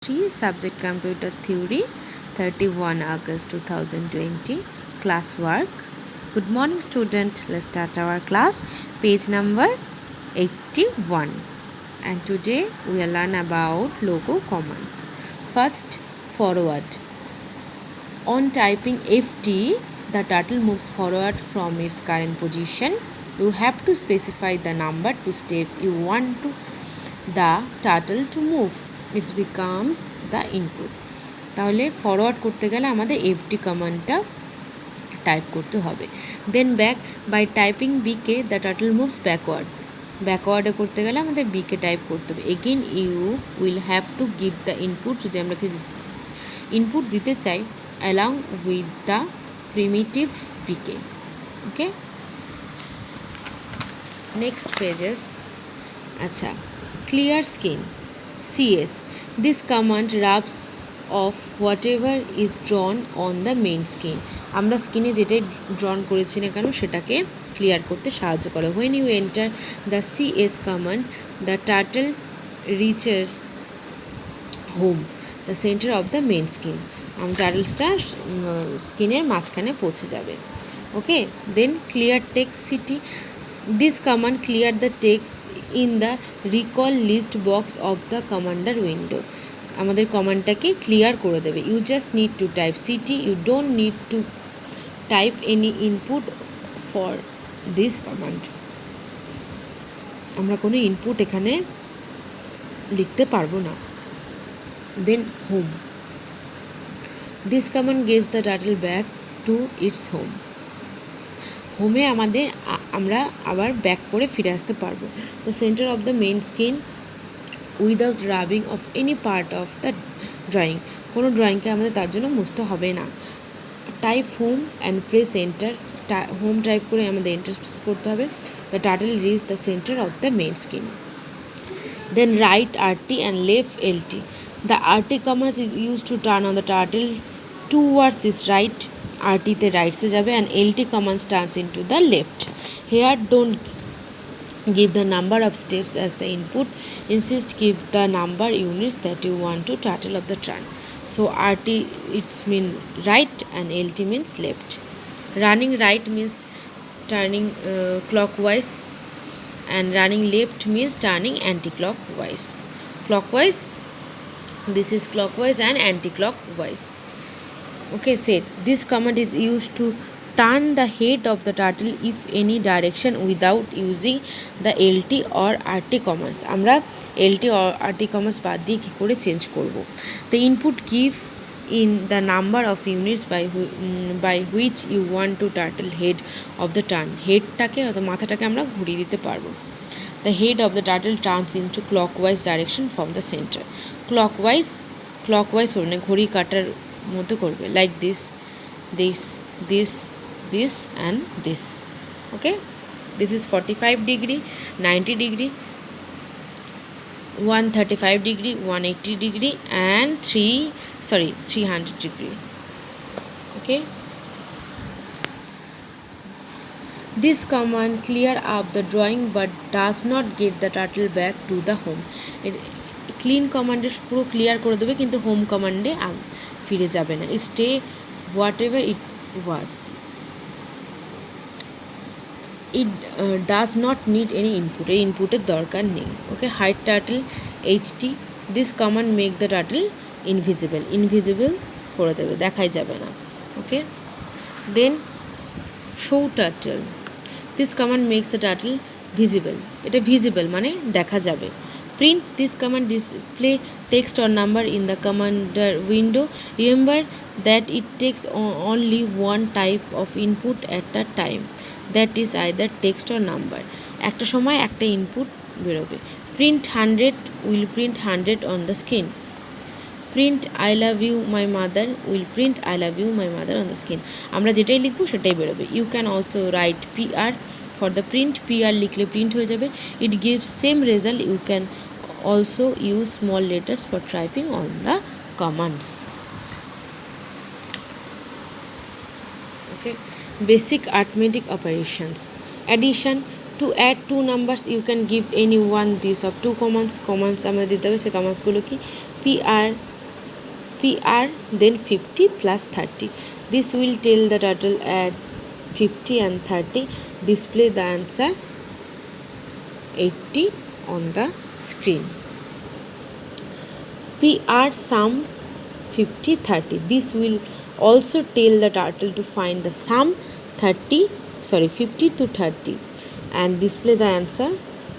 3 Subject Computer Theory, 31 August 2020, classwork. Good morning student, let's start our class. Page number 81, and today we will learn about logo commands. First, forward. On typing FT, the turtle moves forward from its current position. You have to specify the number to step you want the turtle to move. It becomes the input. তাহলে forward করতে গেলে আমাদের FT কমান্ডটা type করতে হবে। Then back, by typing BK the turtle moves ব্যাকওয়ার্ডে করতে গেলে আমাদের বিকে টাইপ করতে হবে। Again you will have to give the input, যদি আমরা কিছু ইনপুট দিতে চাই along with the primitive BK. Okay, next pages. আচ্ছা, clear skin, CS. This command rubs off whatever is drawn on the main skin. আমরা স্কিনে যেটাই ড্রন করেছি না কেন সেটাকে ক্লিয়ার করতে সাহায্য করে। When you enter the CS command, the turtle reaches home, the center of the main skin. টার্টলসটা স্কিনের মাঝখানে পৌঁছে যাবে। Okay, then clear text CT. This command clear the text in the recall list box of the commander window. আমাদের কমান্ডটাকে clear করে দেবে। You just need to type CT. You don't need to type any input for this command. আমরা কোনো input এখানে লিখতে পারবো না। Then home. This command gets the turtle back to its home. হোমে আমরা আবার ব্যাক করে ফিরে আসতে পারবো। The centre of the main screen without rubbing off any part of the drawing. কোনো ড্রয়িংকে আমাদের তার জন্য মুছতে হবে না। Type home and press enter. Home type করে আমাদের এন্টার প্রেস করতে হবে। The turtle reach the centre of the main screen. Then right RT and left LT. The RT command is use to turn on the turtle towards its right. RT-তে রাইটসে যাবে and LT commands turns into the left. Here don't give the number of steps as the input. Instead give the number units that you want to turtle of the turn. So RT it's mean right and LT means left. Running right means turning clockwise, and running left means turning anti-clockwise. Clockwise, this is clockwise and anti-clockwise. Okay, said this command is used to turn the head of the turtle if any direction without using the LT or RT commands. আমরা LT or RT commands বাদ দিয়ে কী করে change করব? The input give in the number of units by which you want to turtle head of the turn. হেডটাকে অর্থাৎ মাথাটাকে আমরা ঘুরিয়ে দিতে পারবো। The head of the turtle turns into clockwise direction from the center. clockwise মানে ঘড়ি কাটার মতো করবে, like this and this. Okay, this is 45 degree, 90 degree, 135 degree, 180 degree and 300 degree. Okay, this command clear up the drawing but does not get the turtle back to the home. Clean কমান্ডে পুরো clear করে দেবে, কিন্তু home কমান্ডে ফিরে যাবে না। It stay whatever it was. It does not need any input, এই ইনপুটের দরকার নেই। Okay, hide turtle HT. This command make the turtle invisible করে দেবে, দেখাই যাবে না। Okay, then show turtle. This command makes the turtle visible. এটা ভিজিবল মানে দেখা যাবে। Print. This command display text or number in the commander window. Remember that it takes only one type of input at a time, that is either text or number. একটা সময় একটা input বেরোবে। Print 100 will print 100 on the screen. Print I love you my mother will print I love you my mother on the screen. আমরা যেটাই লিখবো সেটাই বেরোবে। You can also write PR for the print. PR লিখলে print হয়ে যাবে। It gives same result. You can also use small letters for typing on the commands. Okay, basic arithmetic operations. Addition. To add two numbers you can give any one these of two commands আমরা দিতে হবে। সেই কমান্ডসগুলো কি? PR PR, then 50 plus 30. This will tell the turtle at 50 and 30. Display the answer 80 on the screen. PR sum 50 30. This will also tell the turtle to find the sum 50 to 30 and display the answer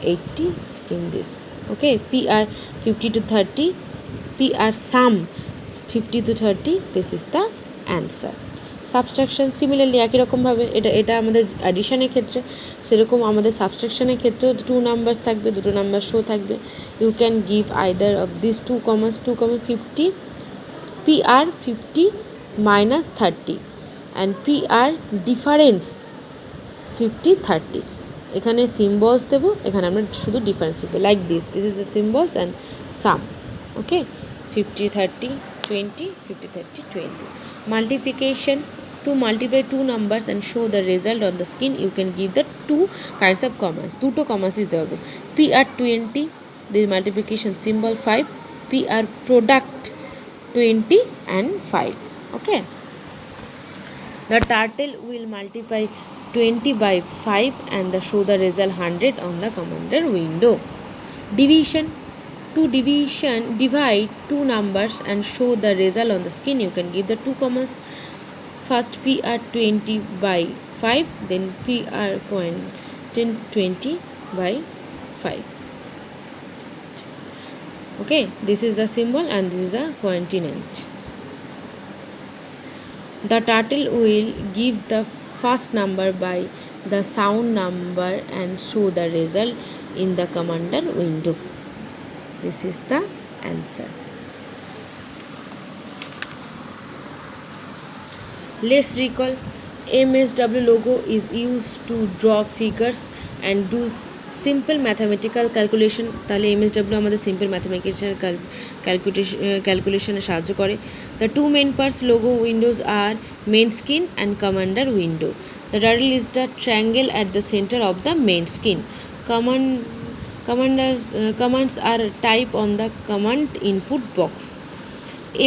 80. Screen this. Okay, PR 50 to 30, PR sum 50 to 30. This is the answer. Subtraction similarly একই রকমভাবে এটা আমাদের অ্যাডিশনের ক্ষেত্রে, সেরকম আমাদের সাবস্ট্রাকশনের ক্ষেত্রেও 2 numbers থাকবে, দুটো নাম্বার শো থাকবে। You can give either of this 2 commas 50, PR 50 minus 30 and PR difference 50 30। এখানে সিম্বলস দেবো, এখানে আমরা শুধু ডিফারেন্স দেবো like this is the symbols and some. Okay, 50 30 20, 50 30 20। Multiplication: to multiply two numbers and show the result on the screen, you can give the two kinds of commas. দুটো commas দিতে হবে। PR 20, the multiplication symbol 5, PR product 20 and 5. Okay, the turtle will multiply 20 by 5 and show the result 100 on the commander window. Division: to divide two numbers and show the result on the screen, you can give the 2 commas. First PR 20 by 5, then PR 20 by 5. Okay, this is the symbol and this is a continent. The turtle will give the first number by the sound number and show the result in the commander window. This is the answer. Let's recall. MSW logo is used to draw figures and do simple mathematical calculation. তাহলে MSW আমাদের simple mathematical calculation সাহায্য করে। The two main parts logo windows are main screen and commander window. The turtle is the triangle at the center of the main screen. Commands are typed on the command input box.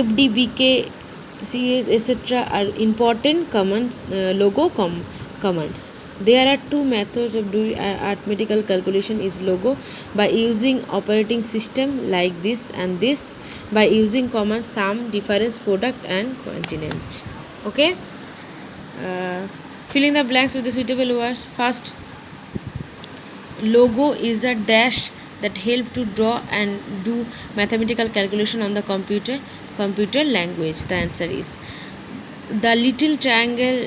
FDBK, CS, etc. are important commands, logo commands. There are two methods of doing arithmetical calculation is logo by using operating system like this and this, by using command sum, difference, product and continent. Okay, fill in the blanks with the suitable words. First, logo is a dash that help to draw and do mathematical calculation on the computer language. The answer is the little triangle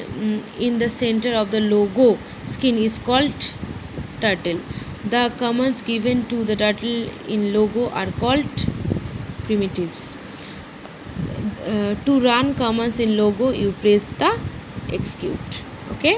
in the center of the logo screen is called turtle. The commands given to the turtle in logo are called primitives. To run commands in logo, you press the execute. Okay.